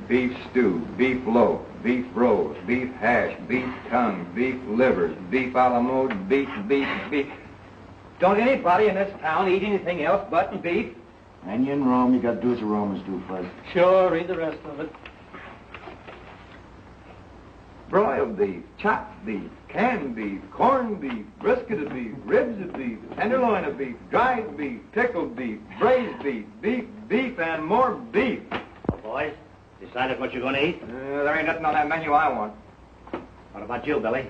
beef stew, beef loaf, beef roast, beef hash, beef tongue, beef livers, beef a la mode, beef. Don't anybody in this town eat anything else but beef? And you in Rome, you got to do as the Romans do, Fuzz. Sure, read the rest of it. Broiled beef, chopped beef, canned beef, corned beef, brisket of beef, ribs of beef, tenderloin of beef, dried beef, pickled beef, braised beef, beef, and more beef. Well, boys, decided what you're going to eat? There ain't nothing on that menu I want. What about you, Billy?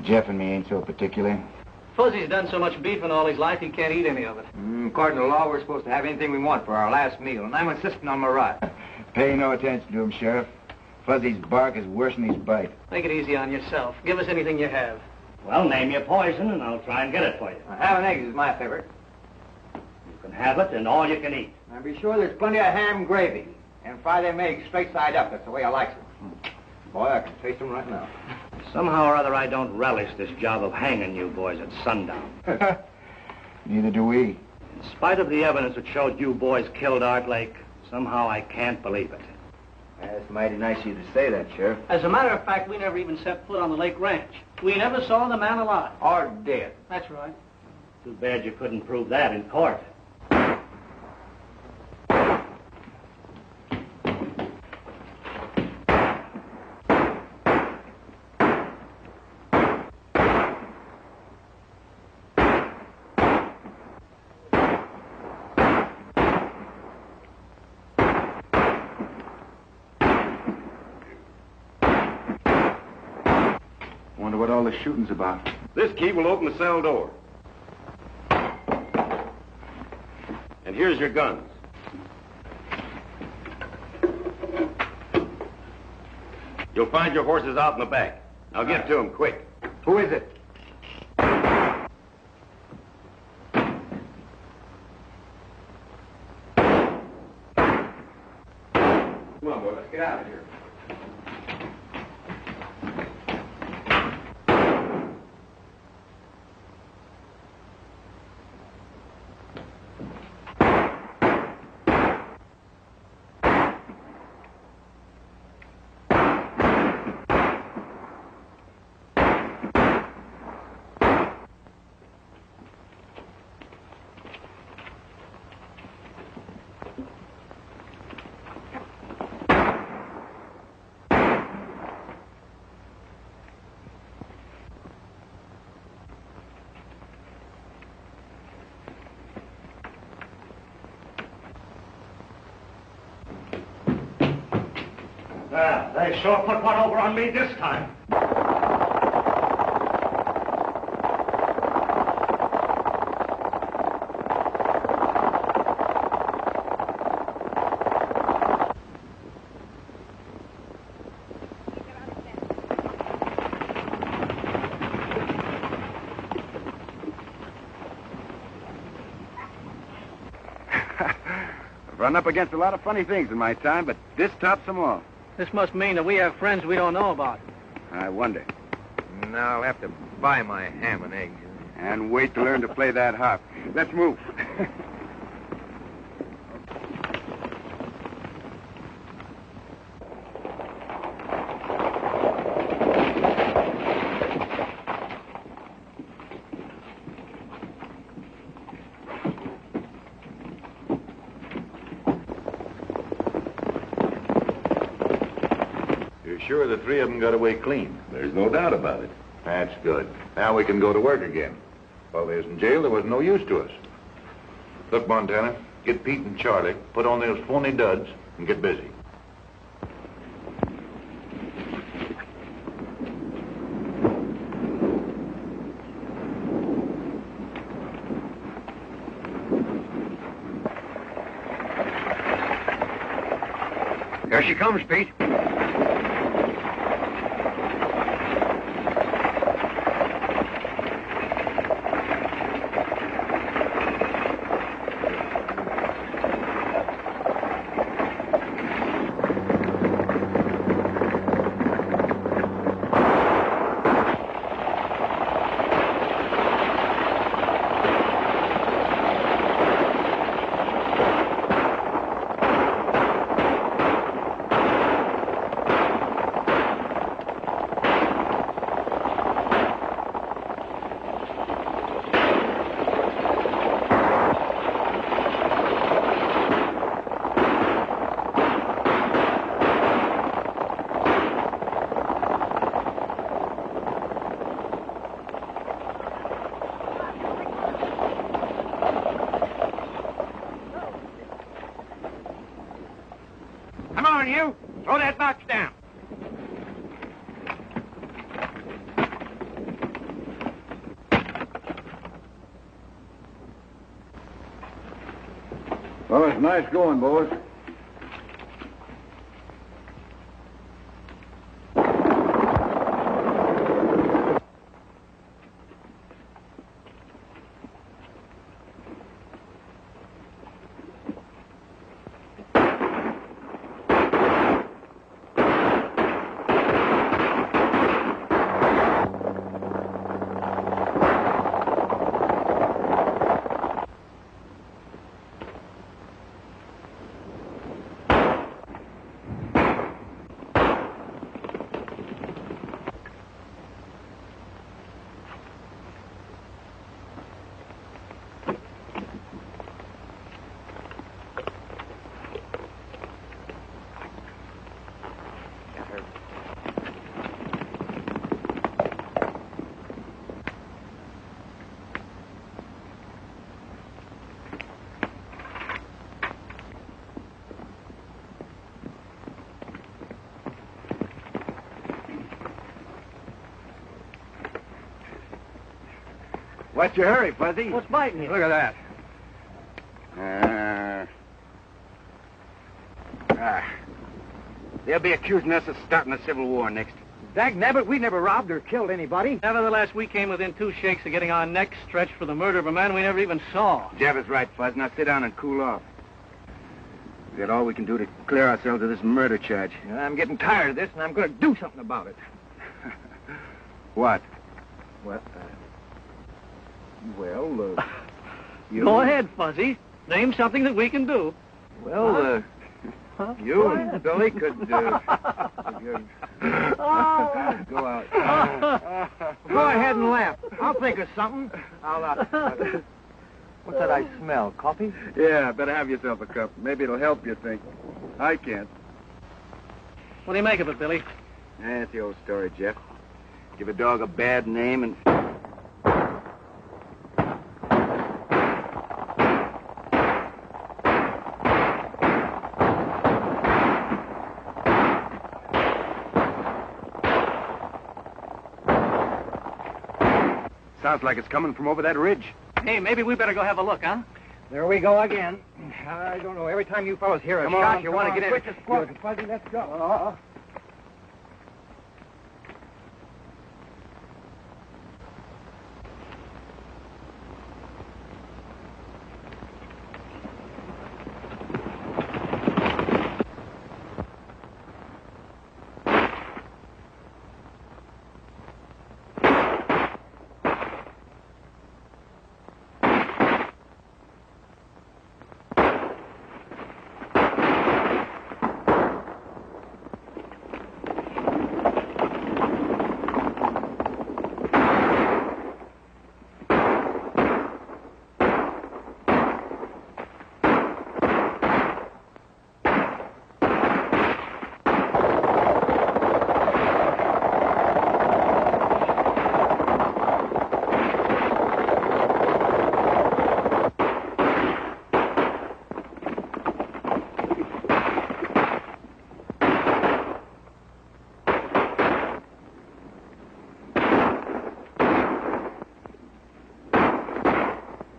Jeff and me ain't so particular. Fuzzy's done so much beef in all his life, he can't eat any of it. According to law, we're supposed to have anything we want for our last meal, and I'm insisting on my right. Pay no attention to him, Sheriff. Fuzzy's bark is worse than his bite. Make it easy on yourself. Give us anything you have. Well, name your poison, and I'll try and get it for you. Ham and eggs is my favorite. You can have it, and all you can eat. Now, be sure there's plenty of ham gravy, and fry them eggs straight side up. That's the way I like them. Boy, I can taste them right now. Somehow or other, I don't relish this job of hanging you boys at sundown. Neither do we. In spite of the evidence that showed you boys killed Art Lake, somehow I can't believe it. That's mighty nice of you to say that, Sheriff. As a matter of fact, we never even set foot on the lake ranch. We never saw the man alive. Or dead. That's right. Too bad you couldn't prove that in court. Wonder what all the shooting's about. This key will open the cell door. And here's your guns. You'll find your horses out in the back. Now get to them quick. Who is it? Come on, boy, let's get out of here. Well, they sure put one over on me this time. I've run up against a lot of funny things in my time, but this tops them all. This must mean that we have friends we don't know about. I wonder. Now I'll have to buy my ham and eggs. And wait to learn to play that harp. Let's move. Sure the three of them got away clean. There's no doubt about it. That's good. Now we can go to work again. While they was in jail, there was no use to us. Look, Montana, get Pete and Charlie, put on those phony duds, and get busy. There she comes, Pete. down. Well, it's nice going, boys. What's your hurry, Fuzzy? What's biting you? Look at that. They'll be accusing us of starting a civil war next. Dag nabbit, we never robbed or killed anybody. Nevertheless, we came within 2 shakes of getting our necks stretched for the murder of a man we never even saw. Jeb is right, Fuzz. Now sit down and cool off. We got all we can do to clear ourselves of this murder charge. I'm getting tired of this, and I'm going to do something about it. What? Well, you... Go ahead, Fuzzy. Name something that we can do. Well, you and Billy could go out. Go ahead and laugh. I'll think of something. What's that I smell? Coffee? Yeah, better have yourself a cup. Maybe it'll help you think. I can't. What do you make of it, Billy? That's the old story, Jeff. Give a dog a bad name and... Sounds like it's coming from over that ridge. Hey, maybe we better go have a look, huh? There we go again. I don't know. Every time you fellas hear a shot, you want to get in. Quick, Fuzzy, let's go.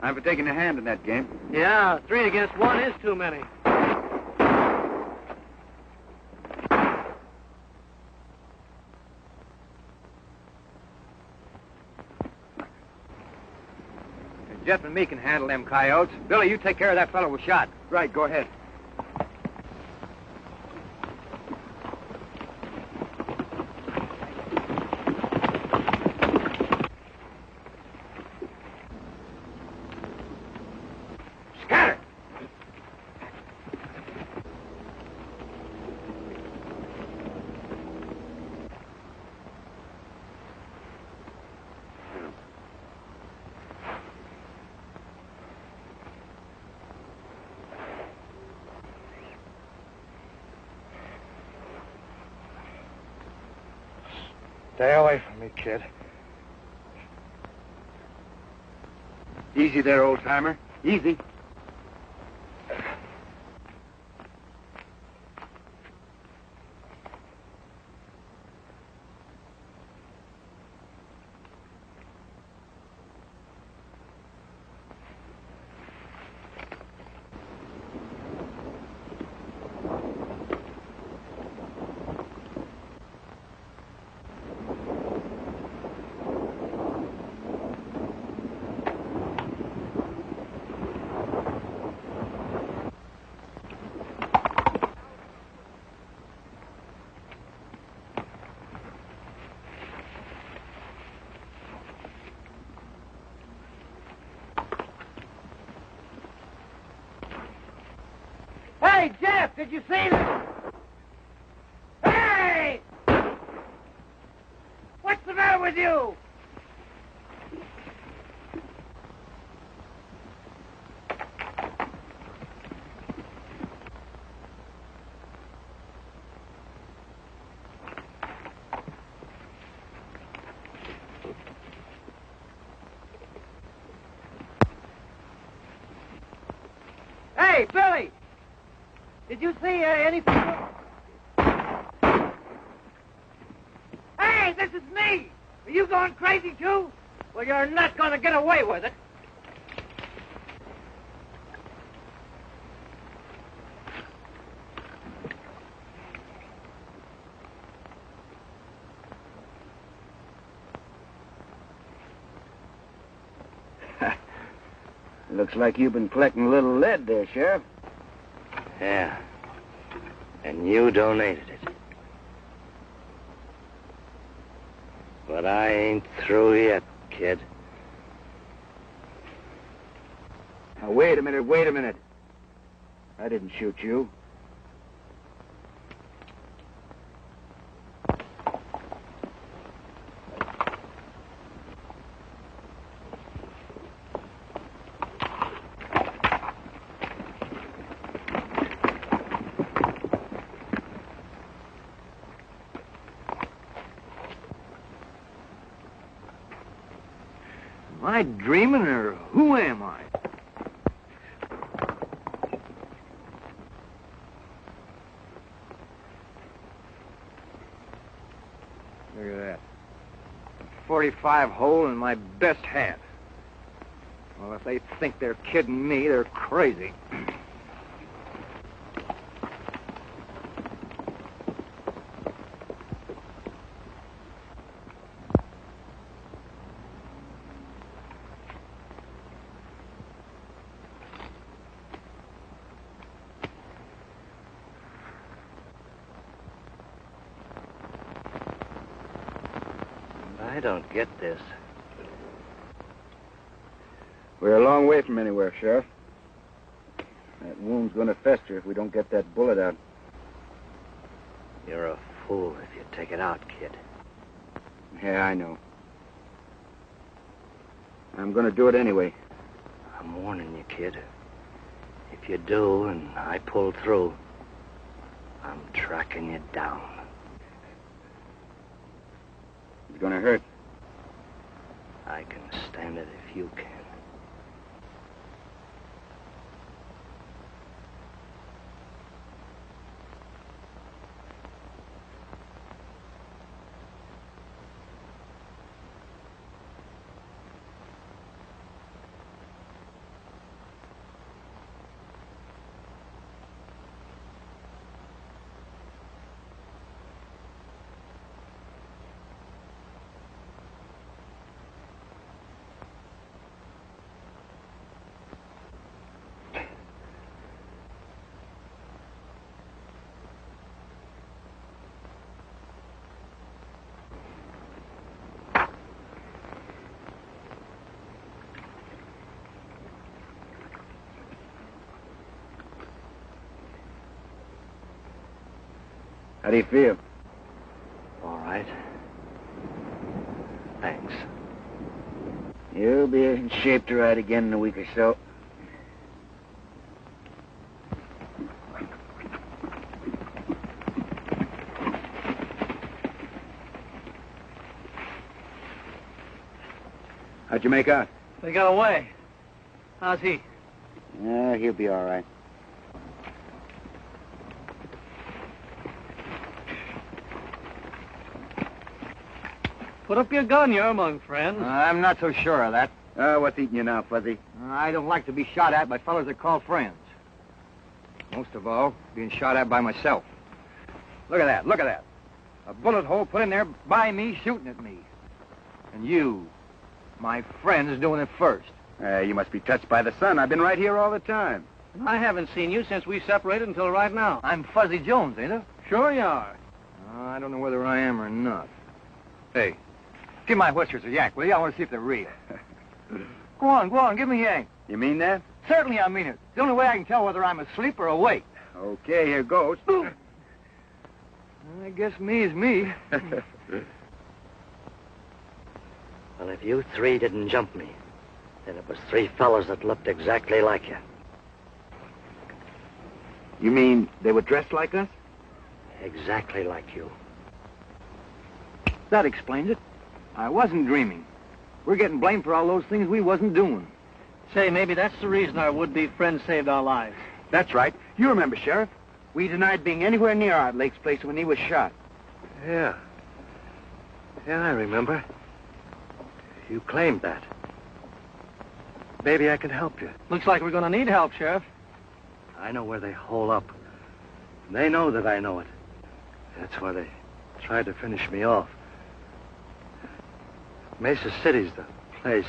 I'm for taking a hand in that game. Yeah, 3 against 1 is too many. Jeff and me can handle them coyotes. Billy, you take care of that fellow who shot. Right, go ahead. Scatter! Stay away from me, kid. Easy there, old-timer. Easy. Hey, Jeff, did you see this? Hey! What's the matter with you? Hey, Billy! Did you see anything? Hey, this is me! Are you going crazy, too? Well, you're not going to get away with it. Looks like you've been collecting a little lead there, Sheriff. Yeah. And you donated it. But I ain't through yet, kid. Now, wait a minute. I didn't shoot you. Am I dreaming, or who am I? Look at that. A 45 hole in my best hat. Well, if they think they're kidding me, they're crazy. I don't get this. We're a long way from anywhere, Sheriff. That wound's going to fester if we don't get that bullet out. You're a fool if you take it out, kid. Yeah, I know. I'm going to do it anyway. I'm warning you, kid. If you do and I pull through, I'm tracking you down. It's going to hurt. I can stand it if you can. How do you feel? All right. Thanks. You'll be in shape to ride again in a week or so. How'd you make out? They got away. How's he? He'll be all right. Put up your gun, you're among friends. I'm not so sure of that. What's eating you now, Fuzzy? I don't like to be shot at by fellas that call friends. Most of all, being shot at by myself. Look at that. A bullet hole put in there by me, shooting at me. And you, my friend's doing it first. You must be touched by the sun. I've been right here all the time. I haven't seen you since we separated until right now. I'm Fuzzy Jones, ain't I? Sure you are. I don't know whether I am or not. Hey, give my whiskers a yank, will you? I want to see if they're real. Go on, give me a yank. You mean that? Certainly I mean it. It's the only way I can tell whether I'm asleep or awake. Okay, here goes. I guess me is me. Well, if you three didn't jump me, then it was three fellas that looked exactly like you. You mean they were dressed like us? Exactly like you. That explains it. I wasn't dreaming. We're getting blamed for all those things we wasn't doing. Say, maybe that's the reason our would-be friend saved our lives. That's right. You remember, Sheriff. We denied being anywhere near Art Lake's place when he was shot. Yeah. Yeah, I remember. You claimed that. Maybe I can help you. Looks like we're going to need help, Sheriff. I know where they hole up. They know that I know it. That's why they tried to finish me off. Mesa City's the place.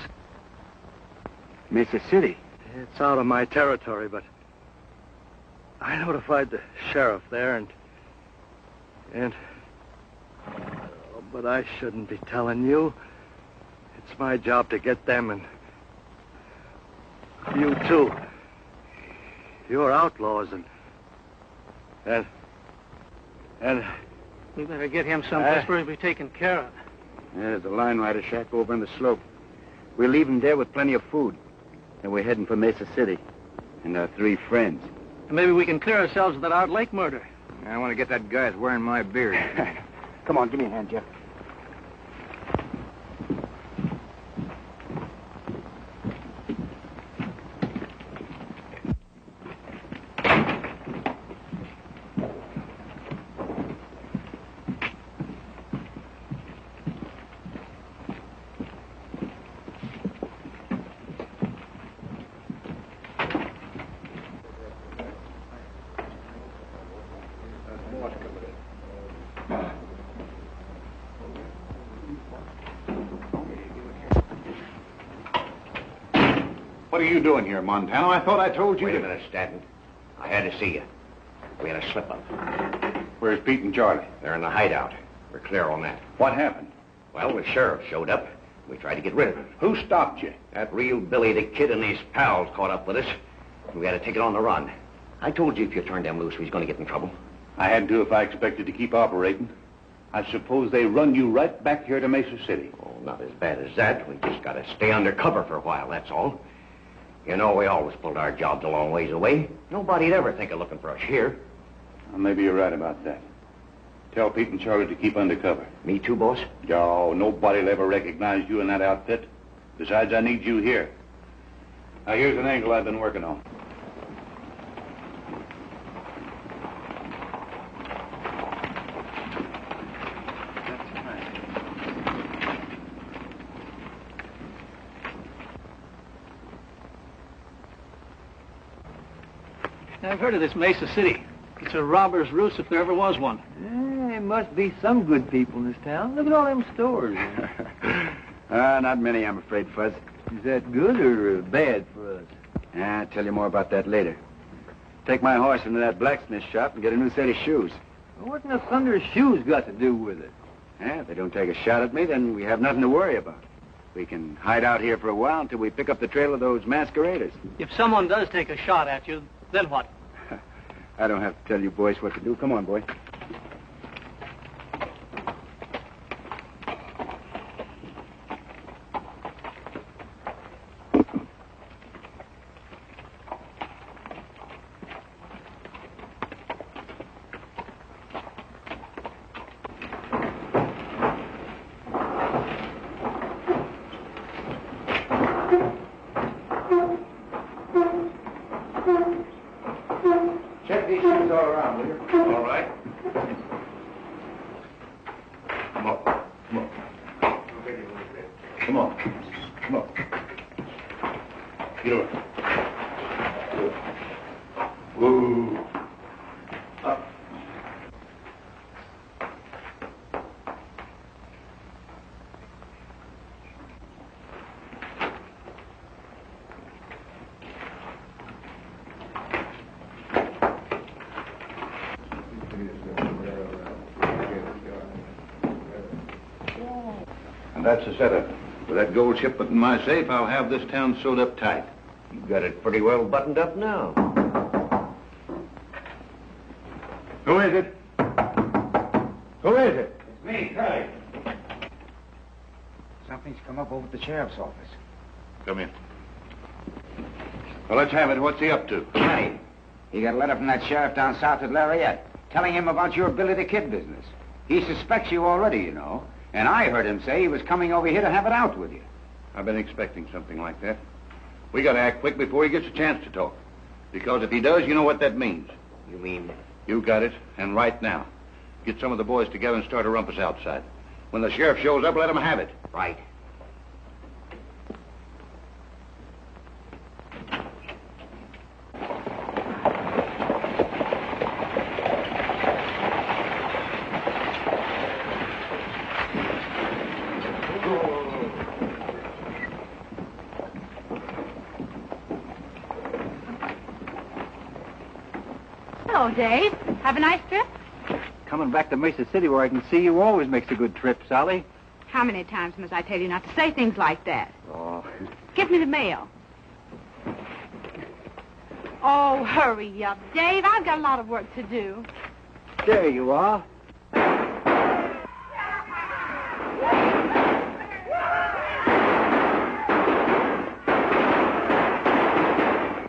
Mesa City? It's out of my territory, but I notified the sheriff there, but I shouldn't be telling you. It's my job to get them, and you too. You're outlaws, and We better get him someplace where he'll be taken care of. Yeah, there's a line rider shack over on the slope. We'll leave him there with plenty of food. And we're heading for Mesa City. And our three friends. And maybe we can clear ourselves of that Art Lake murder. I want to get that guy that's wearing my beard. Come on, give me a hand, Jeff. What are you doing here, Montano? I thought I told you Wait a to... minute, Stanton. I had to see you. We had a slip-up. Where's Pete and Charlie? They're in the hideout. We're clear on that. What happened? Well, the sheriff showed up. We tried to get rid of him. Who stopped you? That real Billy the Kid and his pals caught up with us. We had to take it on the run. I told you if you turned them loose, we was going to get in trouble. I had to if I expected to keep operating. I suppose they run you right back here to Mesa City. Oh, not as bad as that. We just got to stay under cover for a while, that's all. You know, we always pulled our jobs a long ways away. Nobody'd ever think of looking for us here. Well, maybe you're right about that. Tell Pete and Charlie to keep under cover. Me too, boss? Oh, nobody'll ever recognize you in that outfit. Besides, I need you here. Now, here's an angle I've been working on. I've heard of this Mesa City. It's a robber's roost if there ever was one. There must be some good people in this town. Look at all them stores. Not many, I'm afraid, Fuzz. Is that good or bad for us? I'll tell you more about that later. Take my horse into that blacksmith shop and get a new set of shoes. Well, what in the thunder shoes got to do with it? If they don't take a shot at me, then we have nothing to worry about. We can hide out here for a while until we pick up the trail of those masqueraders. If someone does take a shot at you, then what? I don't have to tell you boys what to do. Come on, boy. Check these shoes all around, will you? All right. Come on. Come on. Come on. Come on. Get over. Whoa. Up. And that's the setup. With that gold shipment in my safe, I'll have this town sewed up tight. You got it pretty well buttoned up now. Who is it? Who is it? It's me, Curly. Something's come up over at the sheriff's office. Come in. Well, let's have it. What's he up to? Johnny, he got a letter from that sheriff down south at Lariat, telling him about your Billy the Kid business. He suspects you already, you know. And I heard him say he was coming over here to have it out with you. I've been expecting something like that. We got to act quick before he gets a chance to talk. Because if he does, you know what that means. You mean? You got it. And right now. Get some of the boys together and start a rumpus outside. When the sheriff shows up, let him have it. Right. Hello, Dave. Have a nice trip? Coming back to Mesa City where I can see you always makes a good trip, Sally. How many times must I tell you not to say things like that? Oh. Give me the mail. Oh, hurry up, Dave. I've got a lot of work to do. There you are.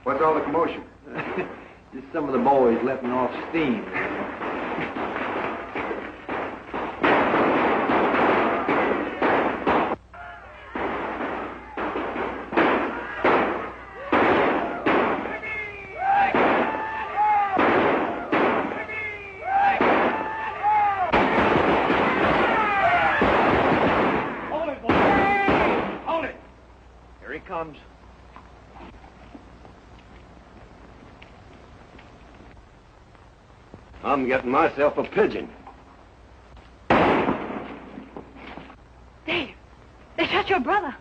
What's all the commotion? Just some of the boys letting off steam. Comes. I'm getting myself a pigeon. Dave, they shot your brother.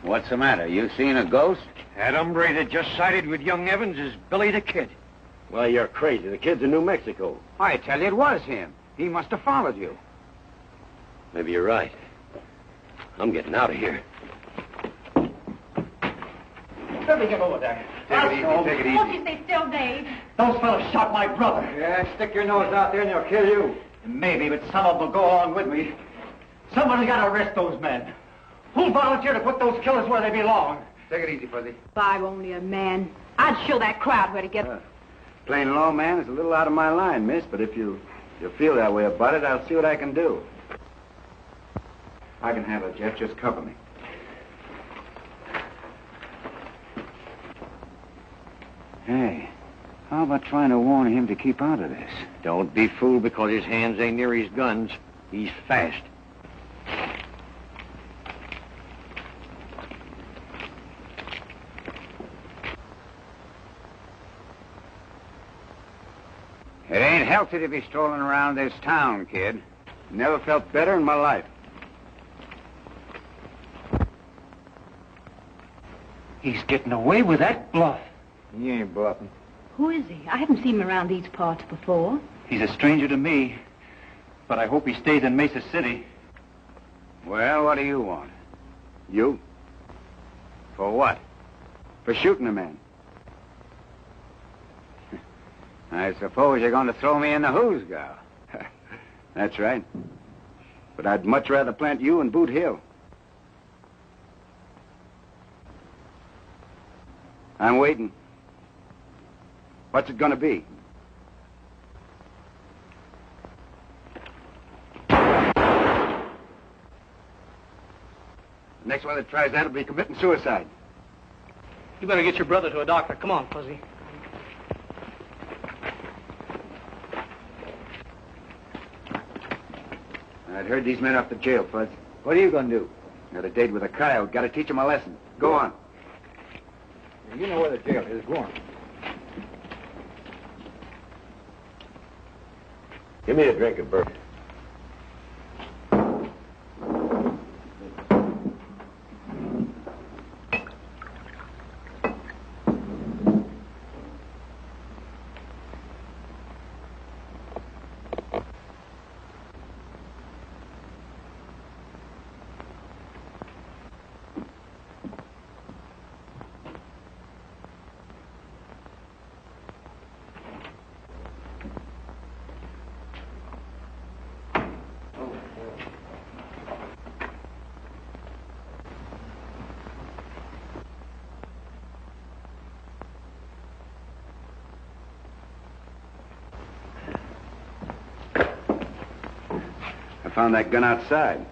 What's the matter? You seen a ghost? That hombre that just sided with young Evans is Billy the Kid. Well, you're crazy. The kid's in New Mexico. I tell you, it was him. He must have followed you. Maybe you're right. I'm getting out of here. Let me get over there. Take it easy. Won't you stay still, Dave? Those fellas shot my brother. Yeah, stick your nose out there and they'll kill you. Maybe, but some of them will go along with me. Someone's got to arrest those men. Who'll volunteer to put those killers where they belong? Take it easy, Fuzzy. If I were only a man, I'd show that crowd where to get... Plain law, man, is a little out of my line, miss, but if you feel that way about it, I'll see what I can do. I can handle it, Jeff. Just cover me. Hey, how about trying to warn him to keep out of this? Don't be fooled because his hands ain't near his guns. He's fast. It ain't healthy to be strolling around this town, kid. Never felt better in my life. He's getting away with that bluff. He ain't bluffing. Who is he? I haven't seen him around these parts before. He's a stranger to me, but I hope he stays in Mesa City. Well, what do you want? You? For what? For shooting a man. I suppose you're going to throw me in the hoosgow. That's right. But I'd much rather plant you in Boot Hill. I'm waiting. What's it going to be? The next one that tries that will be committing suicide. You better get your brother to a doctor. Come on, Fuzzy. I'd heard these men off the jail, Fuzz. What are you going to do? Got a date with a coyote. Got to teach him a lesson. Go on. You know where the jail is. Go on. Give me a drink of bourbon. found that gun outside.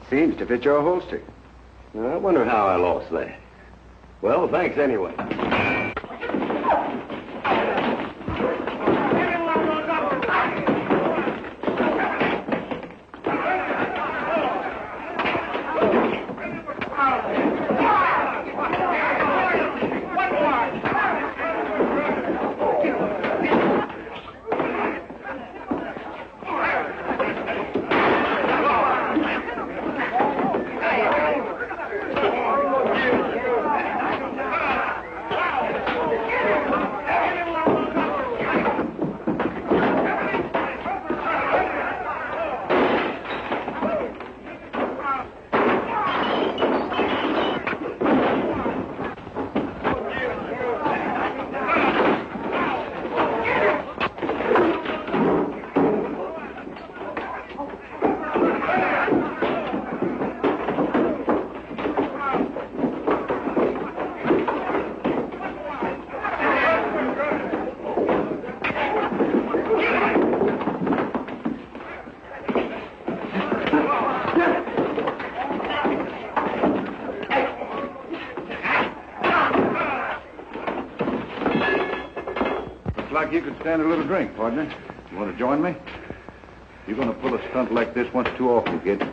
Seems to fit your holster. I wonder how I lost that. Well, thanks anyway. Like you could stand a little drink, partner. You want to join me? You're going to pull a stunt like this once too often, kid.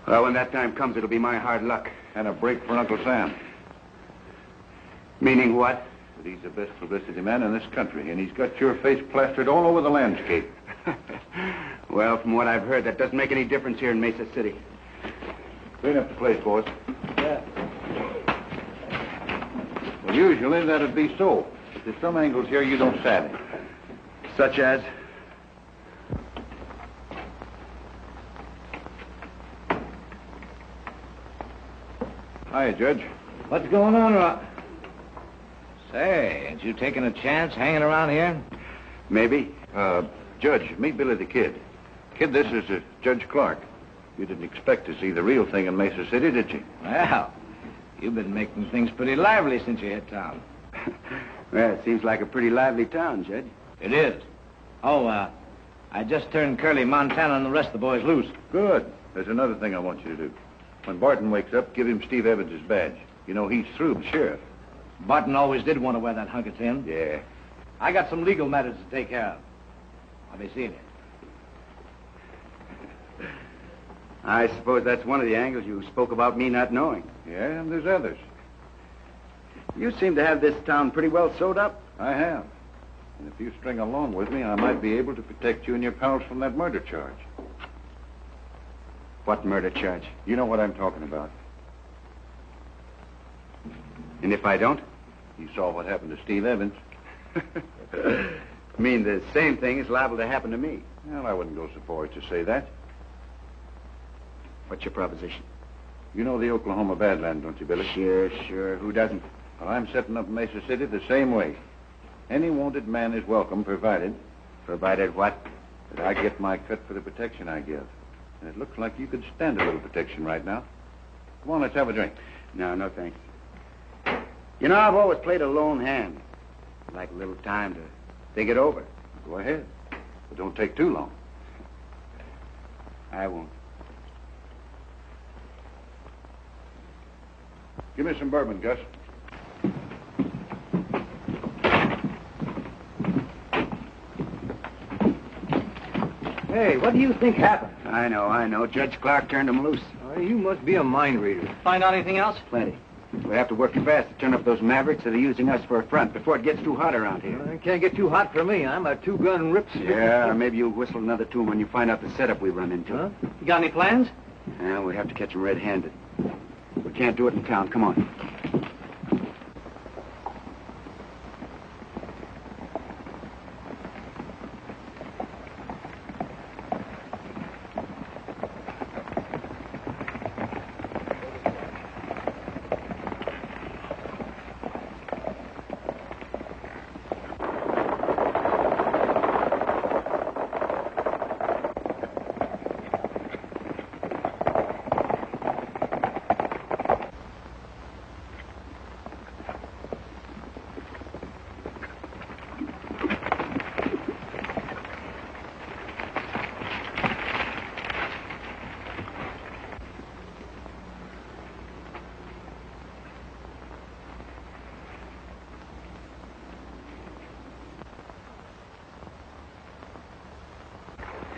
Well, when that time comes, it'll be my hard luck. And a break for Uncle Sam. Meaning what? But he's the best publicity man in this country, and he's got your face plastered all over the landscape. Well, from what I've heard, that doesn't make any difference here in Mesa City. Clean up the place, boys. Yeah. Well, usually that'd be so. But there's some angles here you don't savvy. Such as? Hiya, Judge. What's going on, Rock? Say, ain't you taking a chance hanging around here? Maybe. Judge, meet Billy the Kid. Kid, this is Judge Clark. You didn't expect to see the real thing in Mesa City, did you? Well, you've been making things pretty lively since you hit town. Well, it seems like a pretty lively town, Judge. It is. Oh, I just turned Curly, Montana, and the rest of the boys loose. Good. There's another thing I want you to do. When Barton wakes up, give him Steve Evans' badge. You know, he's through the sheriff. Barton always did want to wear that hunk of tin. Yeah. I got some legal matters to take care of. I'll be seeing you. I suppose that's one of the angles you spoke about me not knowing. Yeah, and there's others. You seem to have this town pretty well sewed up. I have. And if you string along with me, I might be able to protect you and your pals from that murder charge. What murder charge? You know what I'm talking about. And if I don't? You saw what happened to Steve Evans. Mean the same thing is liable to happen to me. Well, I wouldn't go so far as to say that. What's your proposition? You know the Oklahoma Badlands, don't you, Billy? Sure. Who doesn't? Well, I'm setting up Mesa City the same way. Any wanted man is welcome, provided... Provided what? That I get my cut for the protection I give. And it looks like you could stand a little protection right now. Come on, let's have a drink. No, thanks. You know, I've always played a lone hand. I'd like a little time to think it over. Go ahead. But don't take too long. I won't. Give me some bourbon, Gus. Hey, what do you think happened? I know. Judge Clark turned him loose. Oh, you must be a mind reader. Find out anything else? Plenty. We have to work fast to turn up those mavericks that are using us for a front before it gets too hot around here. It can't get too hot for me. I'm a two-gun ripstick. Yeah, maybe you'll whistle another tune when you find out the setup we run into. Huh? You got any plans? Yeah, we have to catch them red-handed. We can't do it in town. Come on.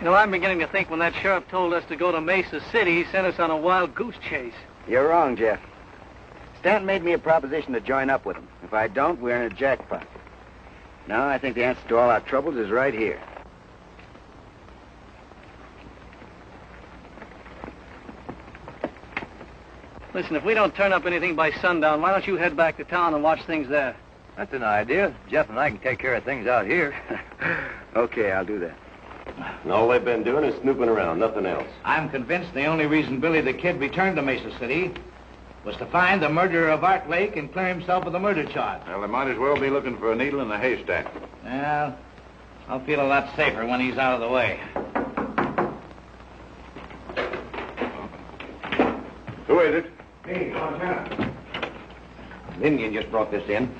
No, I'm beginning to think when that sheriff told us to go to Mesa City, he sent us on a wild goose chase. You're wrong, Jeff. Stanton made me a proposition to join up with him. If I don't, we're in a jackpot. Now, I think the answer to all our troubles is right here. Listen, if we don't turn up anything by sundown, why don't you head back to town and watch things there? That's an idea. Jeff and I can take care of things out here. Okay, I'll do that. And all they've been doing is snooping around, nothing else. I'm convinced the only reason Billy the Kid returned to Mesa City was to find the murderer of Art Lake and clear himself of the murder charge. Well, they might as well be looking for a needle in a haystack. Well, I'll feel a lot safer when he's out of the way. Who is it? Hey, Montana. An Indian just brought this in.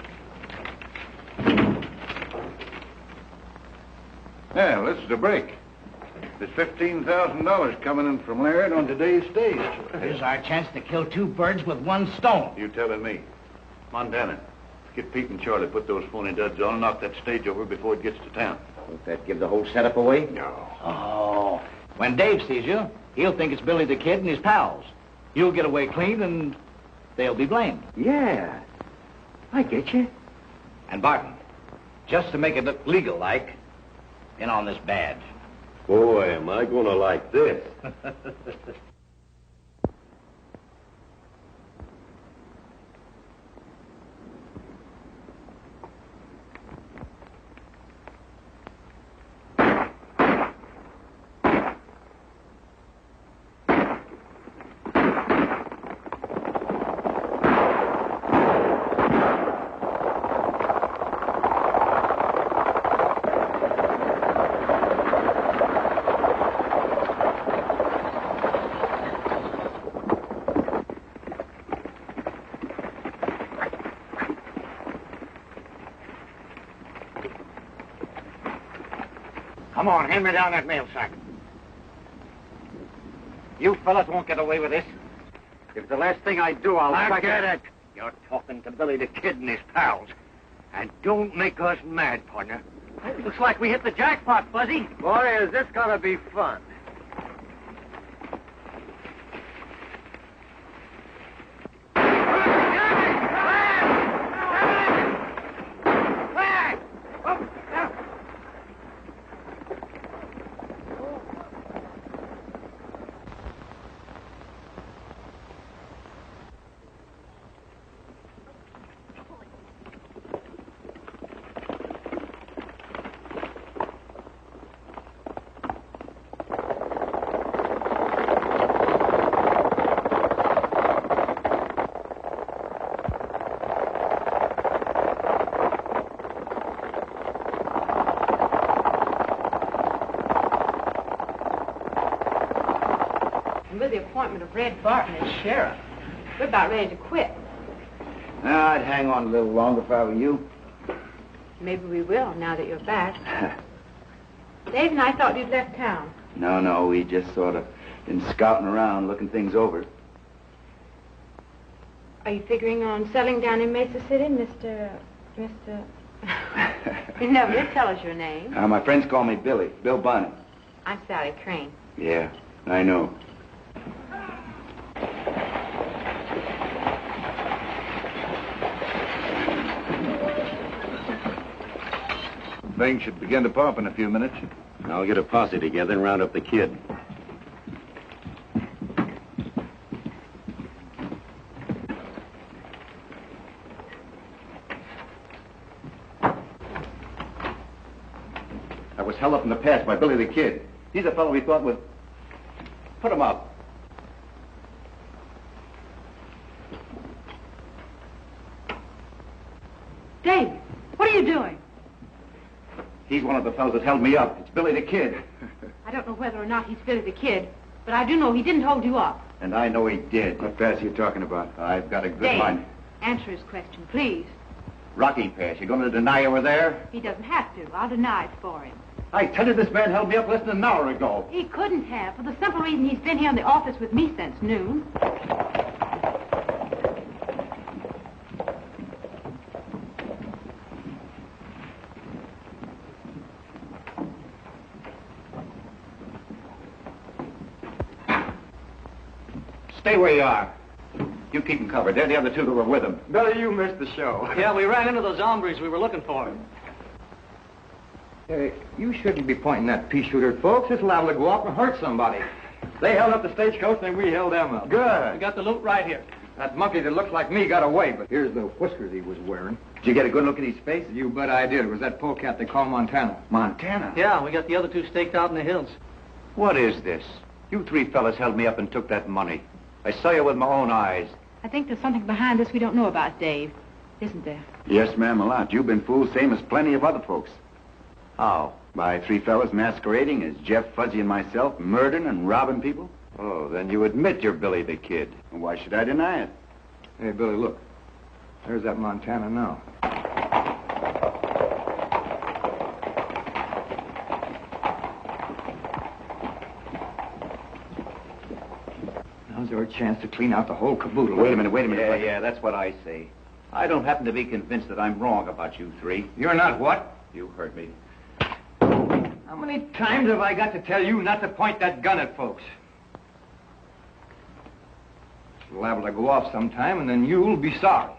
Yeah, this is a break. There's $15,000 coming in from Laird on today's stage. Here's our chance to kill two birds with one stone. You telling me. Montana, get Pete and Charlie, put those phony duds on and knock that stage over before it gets to town. Won't that give the whole setup away? No. Oh, when Dave sees you, he'll think it's Billy the Kid and his pals. You'll get away clean and they'll be blamed. Yeah, I get you. And Barton, just to make it look legal-like, in on this badge. Boy, am I gonna like this. Come on, hand me down that mail sack. You fellas won't get away with this. If it's the last thing I do, I'll Forget it. You're talking to Billy the Kid and his pals. And don't make us mad, partner. Looks like we hit the jackpot, Fuzzy. Boy, is this gonna be fun. With the appointment of Red Barton as sheriff, we're about ready to quit. I'd hang on a little longer if I were you. Maybe we will, now that you're back. Dave and I thought you'd left town. No, we just sort of been scouting around, looking things over. Are you figuring on settling down in Mesa City, Mr. You never did tell us your name. My friends call me Billy, Bill Bonney. I'm Sally Crane. Yeah, I know. Things should begin to pop in a few minutes. I'll get a posse together and round up the kid. I was held up in the past by Billy the Kid. He's a fellow we thought would put him up. Dave, what are you doing? He's one of the fellows that held me up. It's Billy the Kid. I don't know whether or not he's Billy the Kid, but I do know he didn't hold you up. And I know he did. What pass are you talking about? I've got a good Dave, mind. answer his question, please. Rocky Pass. You going to deny you were there? He doesn't have to. I'll deny it for him. I tell you, this man held me up less than an hour ago. He couldn't have, for the simple reason he's been here in the office with me since noon. Stay where you are. You keep them covered. They're the other two that were with him. Billy, you missed the show. Yeah, we ran into those hombres we were looking for. Hey, you shouldn't be pointing that pea shooter at folks. It's liable to go off and hurt somebody. They held up the stagecoach, and we held them up. Good. We got the loot right here. That monkey that looks like me got away, but here's the whiskers he was wearing. Did you get a good look at his face? You bet I did. It was that polecat they call Montana. Montana? Yeah, we got the other two staked out in the hills. What is this? You three fellas held me up and took that money. I saw you with my own eyes. I think there's something behind this we don't know about, Dave. Isn't there? Yes, ma'am, a lot. You've been fooled same as plenty of other folks. How? By three fellas masquerading as Jeff, Fuzzy, and myself, murdering and robbing people. Oh, then you admit you're Billy the Kid. And why should I deny it? Hey, Billy, look. There's that Montana now. Now's our chance to clean out the whole caboodle. Wait a minute. Yeah, that's what I say. I don't happen to be convinced that I'm wrong about you three. You're not what? You heard me. How many times have I got to tell you not to point that gun at folks? It's liable to go off sometime, and then you'll be sorry.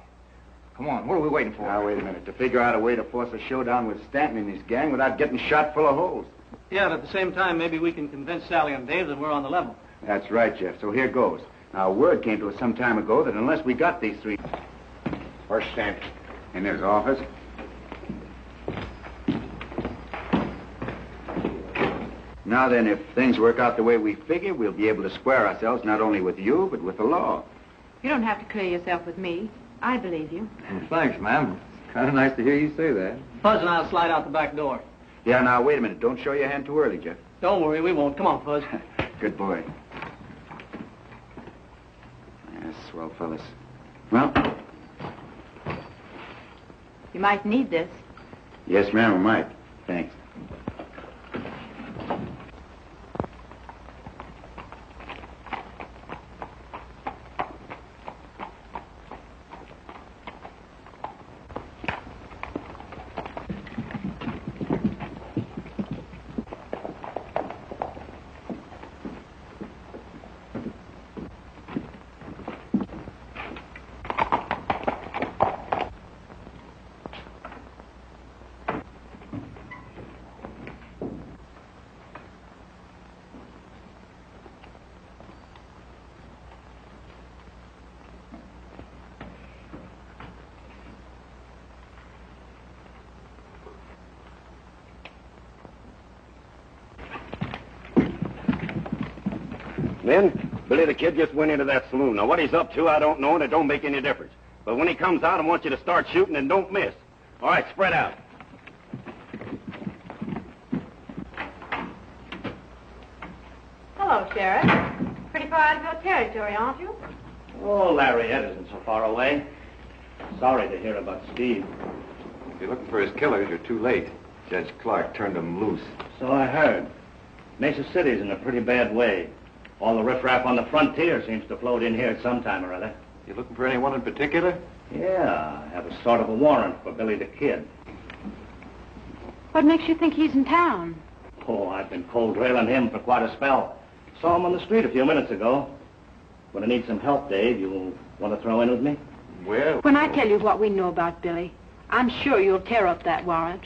Come on, what are we waiting for? Now, wait a minute. To figure out a way to force a showdown with Stanton and his gang without getting shot full of holes. Yeah, but at the same time, maybe we can convince Sally and Dave that we're on the level. That's right, Jeff. So here goes. Now, word came to us some time ago that unless we got these three... Where's Stanton? In his office. Now then, if things work out the way we figure, we'll be able to square ourselves not only with you, but with the law. You don't have to clear yourself with me. I believe you. Well, thanks, ma'am. It's kind of nice to hear you say that. Fuzz and I'll slide out the back door. Yeah, now, wait a minute. Don't show your hand too early, Jeff. Don't worry, we won't. Come on, Fuzz. Good boy. Yes, swell fellas. Well, You might need this. yes, ma'am, I might. Thanks. Men, Billy the Kid just went into that saloon. Now, what he's up to, I don't know, and it don't make any difference. But when he comes out, I want you to start shooting and don't miss. All right, spread out. Hello, Sheriff. Pretty far out of your territory, aren't you? Oh, Lariat isn't so far away. Sorry to hear about Steve. If you're looking for his killers, you're too late. Judge Clark turned them loose. So I heard. Mesa City's in a pretty bad way. All the riffraff on the frontier seems to float in here at some time or other. You looking for anyone in particular? Yeah, I have a sort of a warrant for Billy the Kid. What makes you think he's in town? Oh, I've been cold trailing him for quite a spell. Saw him on the street a few minutes ago. When I need some help, Dave, you want to throw in with me? Well... When I tell you what we know about Billy, I'm sure you'll tear up that warrant.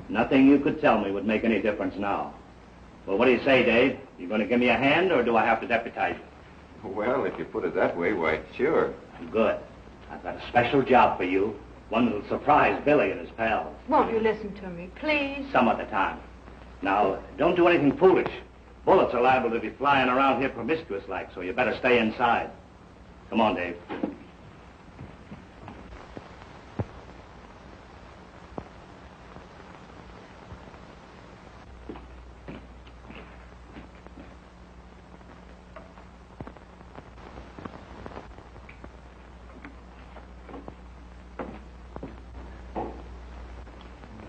Nothing you could tell me would make any difference now. Well, what do you say, Dave? You going to give me a hand, or do I have to deputize you? Well, if you put it that way, why, sure. Good. I've got a special job for you. One that'll surprise Billy and his pals. Won't you listen to me, please? Some other time. Now, don't do anything foolish. Bullets are liable to be flying around here promiscuous-like, so you better stay inside. Come on, Dave.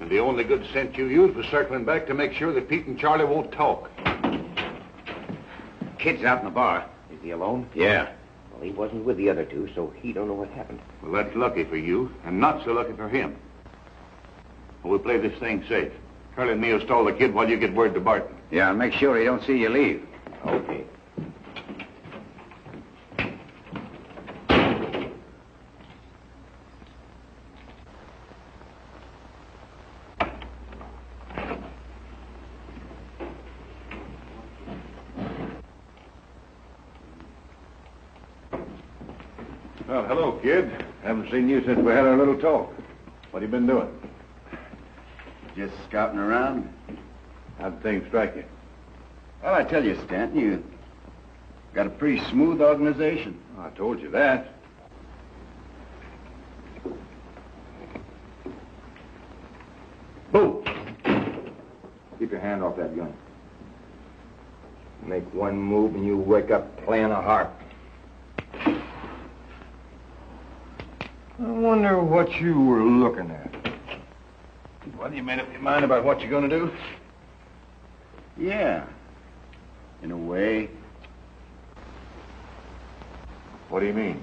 And the only good scent you used was circling back to make sure that Pete and Charlie won't talk. Kid's out in the bar. Is he alone? Yeah. Well, he wasn't with the other two, so he don't know what happened. Well, that's lucky for you, and not so lucky for him. We'll play this thing safe. Curly and me will stall the kid while you get word to Barton. Yeah, and make sure he don't see you leave. Okay. Well, hello, kid. Haven't seen you since we had our little talk. What have you been doing? Just scouting around. How'd things strike you? Well, I tell you, Stanton, you got a pretty smooth organization. I told you that. Boo! Keep your hand off that gun. Make one move and you wake up playing a harp. I wonder what you were looking at. Well, you made up your mind about what you're going to do? Yeah, in a way. What do you mean?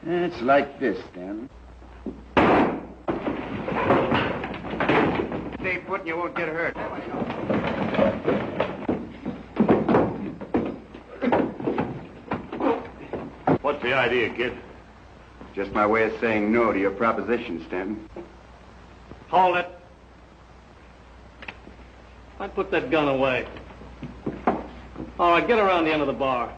It's like this, Stanton. Stay put and you won't get hurt. What's the idea, kid? Just my way of saying no to your proposition, Stanton. Hold it. I put that gun away. All right, get around the end of the bar.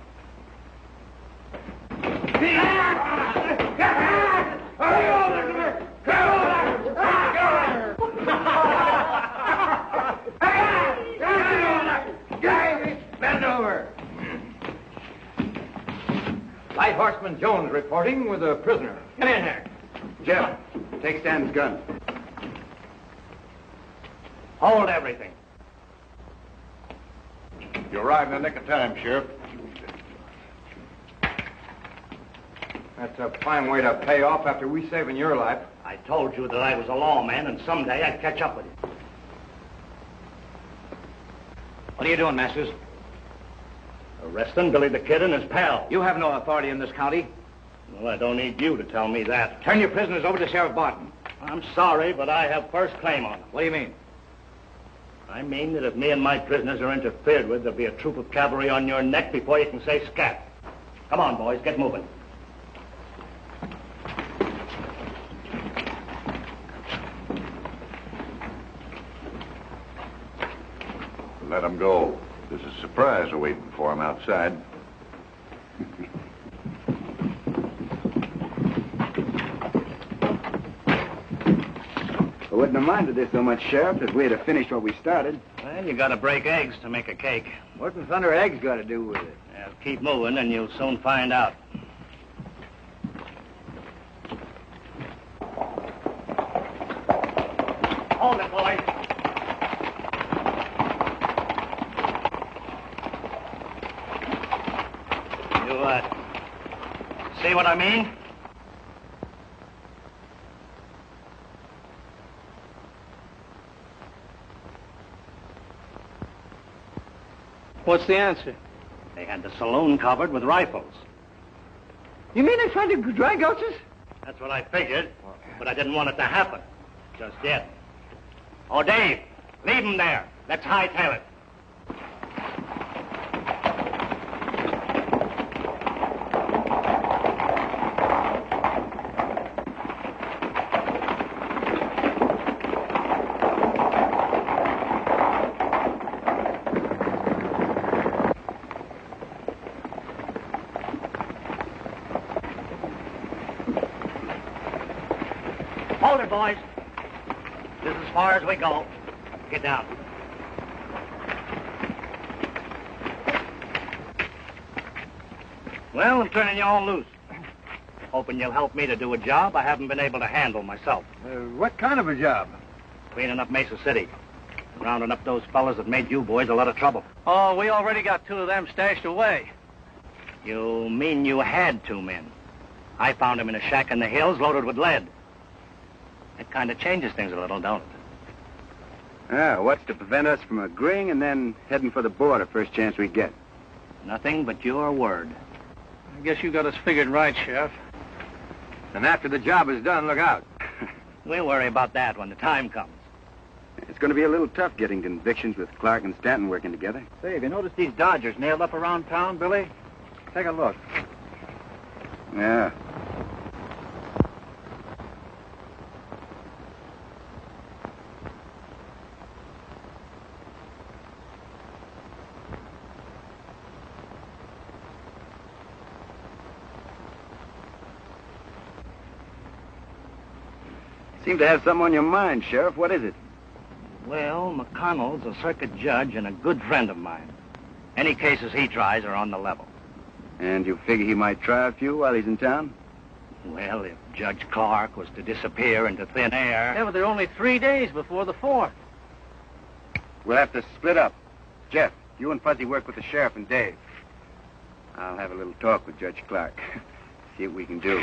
Bend over. Light Horseman Jones reporting with a prisoner. Get in here. Jeff, take Stanton's gun. Hold everything. You arrived in the nick of time, Sheriff. That's a fine way to pay off after we saving your life. I told you that I was a lawman, and someday I'd catch up with you. What are you doing, Masters? Arresting Billy the Kid and his pal. You have no authority in this county. Well, I don't need you to tell me that. Turn your prisoners over to Sheriff Barton. I'm sorry, but I have first claim on them. What do you mean? I mean that if me and my prisoners are interfered with, there'll be a troop of cavalry on your neck before you can say scat. Come on, boys, get moving. Let him go. There's a surprise awaiting for him outside. I wouldn't have minded this so much, Sheriff, if we had finished what we started. Well, you gotta break eggs to make a cake. What in thunder eggs got to do with it? Yeah, keep moving and you'll soon find out. Hold it, boys. You, see what I mean? What's the answer? They had the saloon covered with rifles. You mean they tried to drag us? That's what I figured, but I didn't want it to happen. Just yet. Oh, Dave, leave them there. Let's hightail it. Hold it, boys. This is as far as we go. Get down. Well, I'm turning you all loose. Hoping you'll help me to do a job I haven't been able to handle myself. What kind of a job? Cleaning up Mesa City. Rounding up those fellas that made you boys a lot of trouble. Oh, we already got two of them stashed away. You mean you had two men? I found them in a shack in the hills loaded with lead. That kind of changes things a little, don't it? Ah, what's to prevent us from agreeing and then heading for the border first chance we get? Nothing but your word. I guess you got us figured right, Sheriff. And after the job is done, look out. We'll worry about that when the time comes. It's going to be a little tough getting convictions with Clark and Stanton working together. Say, have you noticed these Dodgers nailed up around town, Billy? Take a look. Yeah. Seem to have something on your mind, Sheriff. What is it? Well, McConnell's a circuit judge and a good friend of mine. Any cases he tries are on the level. And you figure he might try a few while he's in town? Well, if Judge Clark was to disappear into thin air... Yeah, but there are only 3 days before the 4th. We'll have to split up. Jeff, you and Fuzzy work with the sheriff and Dave. I'll have a little talk with Judge Clark. See what we can do.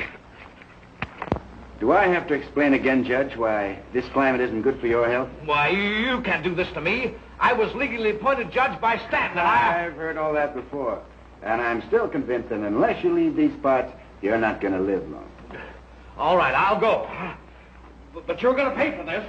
Do I have to explain again, Judge, why this climate isn't good for your health? Why, you can't do this to me. I was legally appointed judge by Stanton, and I've heard all that before. And I'm still convinced that unless you leave these parts, you're not going to live long. All right, I'll go. But you're going to pay for this.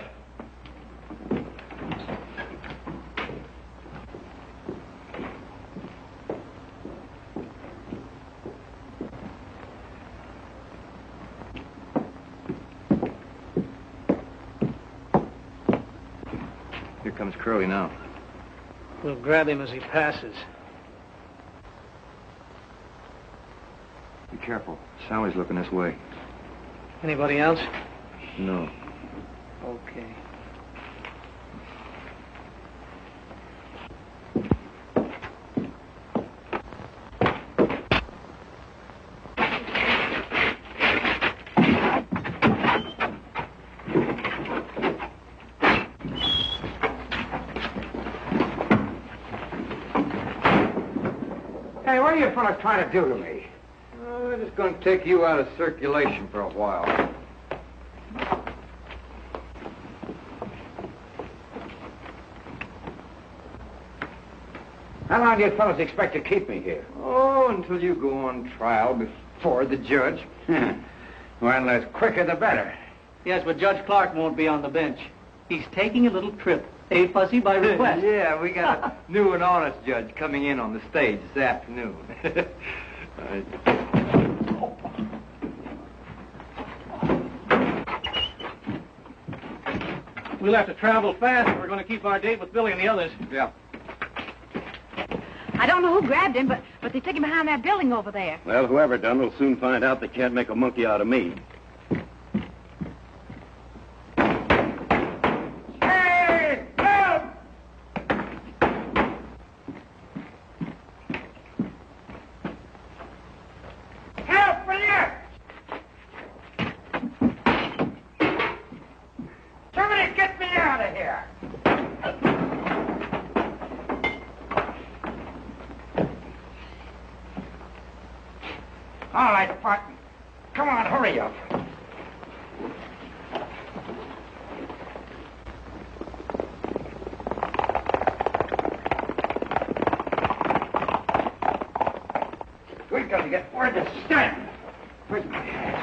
Here comes Curly now. We'll grab him as he passes. Be careful. Sally's looking this way. Anybody else? No. Okay. Hey, what are you fellas trying to do to me? We're just going to take you out of circulation for a while. How long do you fellas expect to keep me here? Oh, until you go on trial before the judge. Well, the quicker the better. Yes, but Judge Clark won't be on the bench. He's taking a little trip. Eh, Fuzzy, by request? Yeah, we got a new and honest judge coming in on the stage this afternoon. We'll have to travel fast if we're going to keep our date with Billy and the others. Yeah. I don't know who grabbed him, but they took him behind that building over there. Well, whoever done will soon find out they can't make a monkey out of me. Hey, help! Help, will you? Somebody get me out of here. All right, partner. Come on, hurry up. We've got to get word to Stanton. Where's my hat?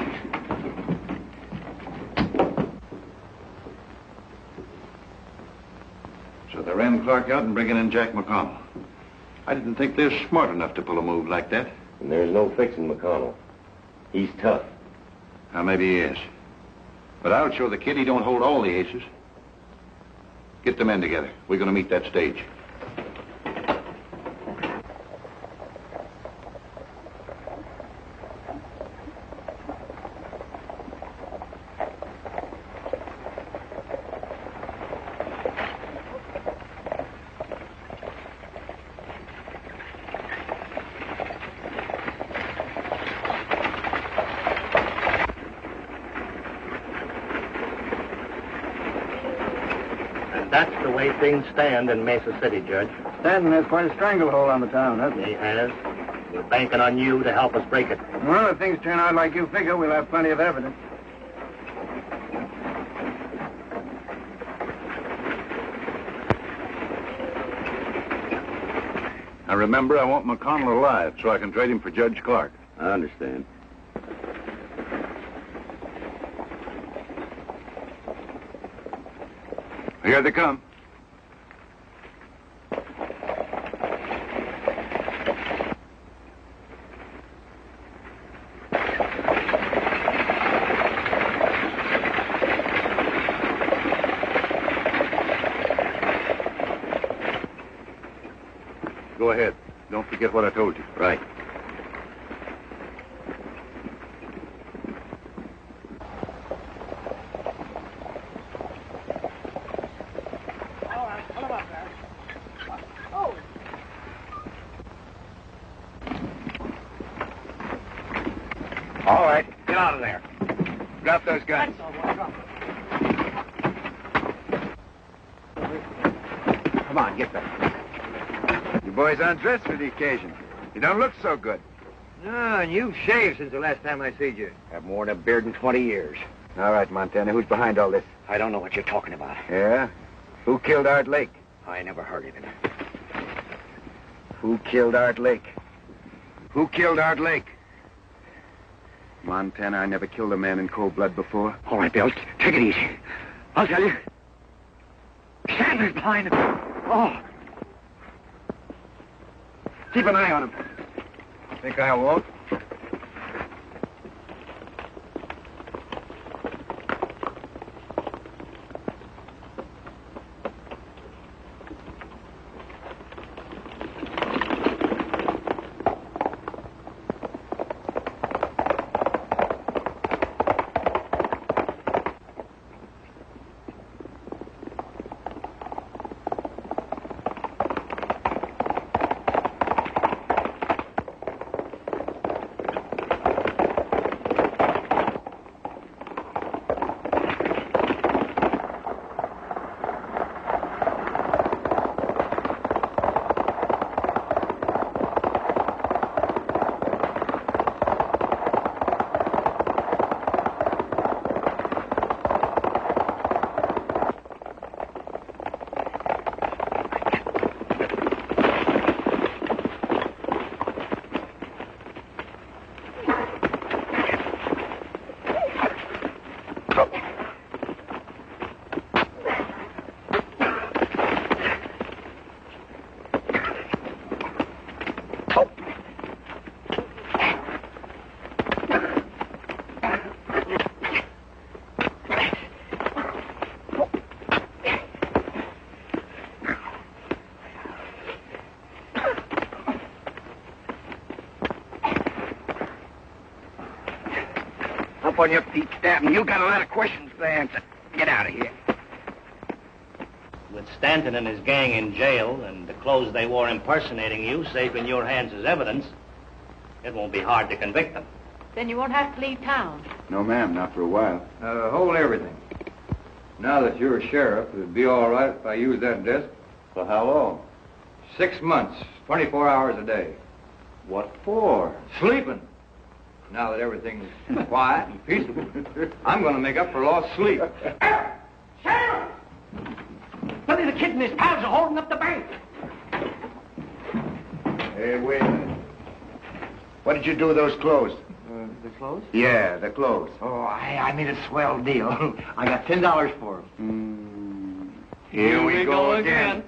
So they ran Clark out and bringing in Jack McConnell. I didn't think they were smart enough to pull a move like that. And there's no fixing McConnell. He's tough. Now, maybe he is. But I'll show the kid he don't hold all the aces. Get the men together. We're going to meet that stage. That's the way things stand in Mesa City, Judge. Stanton has quite a stranglehold on the town, hasn't he? He has. We're banking on you to help us break it. Well, if things turn out like you figure, we'll have plenty of evidence. Now, remember, I want McConnell alive so I can trade him for Judge Clark. I understand. Here they come. Go ahead. Don't forget what I told you. Right. out of there. Drop those guns. Come on, get back. You boys undressed for the occasion. You don't look so good. No, and you've shaved since the last time I seen you. I've worn a beard in 20 years. All right, Montana, who's behind all this? I don't know what you're talking about. Yeah? Who killed Art Lake? I never heard of it. Who killed Art Lake? Who killed Art Lake? Montana, I never killed a man in cold blood before. All right, Bill, take it easy. I'll tell you. Sanders behind him. Oh. Keep an eye on him. Think I won't? Up on your feet, Stanton. You got a lot of questions to answer. Get out of here. With Stanton and his gang in jail and the clothes they wore impersonating you safe in your hands as evidence, it won't be hard to convict them. Then you won't have to leave town. No, ma'am, not for a while. Hold everything. Now that you're a sheriff, it'd be all right if I use that desk. For how long? 6 months, 24 hours a day. What for? Sleeping. Now that everything's quiet and peaceable, I'm going to make up for lost sleep. Sheriff! Billy the Kid and his pals are holding up the bank. Hey, wait a minute. What did you do with those clothes? The clothes? Yeah, the clothes. Oh, I made a swell deal. I got $10 for them. Here we go again.